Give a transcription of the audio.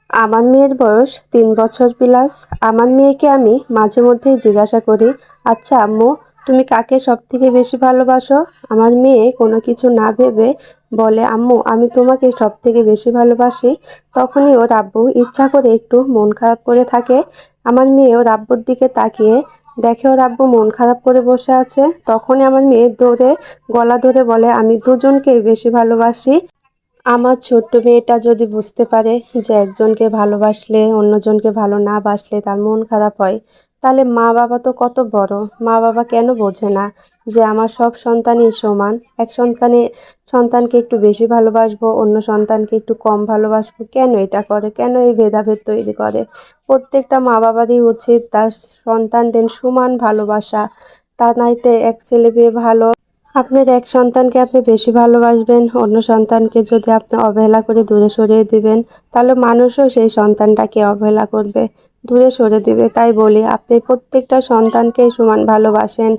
আমার মেয়ের বয়স ৩ বছর প্লাস। আমার মেয়েকে আমি মাঝে মধ্যেই জিজ্ঞাসা করি, আচ্ছা আম্মু, তুমি কাকে সব থেকে বেশি ভালোবাসো? আমার মেয়ে কোনো কিছু না ভেবে বলে, আম্মু আমি তোমাকে সব থেকে বেশি ভালোবাসি। তখনই ওর আব্বু ইচ্ছা করে একটু মন খারাপ করে থাকে। আমার মেয়ে ওর আব্বুর দিকে তাকিয়ে দেখে ওর আব্বু মন খারাপ করে বসে আছে। তখনই আমার মেয়ে দৌড়ে গলা ধরে বলে, আমি দুজনকেই বেশি ভালোবাসি। আমার ছোট্ট মেয়েটা যদি বুঝতে পারে যে একজনকে ভালোবাসলে অন্যজনকে ভালো না বাসলে তার মন খারাপ হয়, তাহলে মা বাবা তো কত বড়। মা বাবা কেন বোঝে না যে আমার সব সন্তানই সমান? এক সন্তানকে একটু বেশি ভালোবাসবো, অন্য সন্তানকে একটু কম ভালোবাসবো, কেন এটা করে? কেন এই ভেদাভেদ তৈরি করে? প্রত্যেকটা মা বাবারই উচিত তার সন্তানদের সমান ভালোবাসা। তা নাইতে এক ছেলে মেয়ে ভালো, আপনার এক সন্তানকে আপনি বেশি ভালোবাসবেন, অন্য সন্তানকে যদি আপনি অবহেলা করে দূরে সরিয়ে দিবেন, তাহলে মানুষও সেই সন্তানটাকে অবহেলা করবে, দূরে সরে দিবে। তাই বলি, আপনি প্রত্যেকটা সন্তানকেই সমান ভালোবাসেন।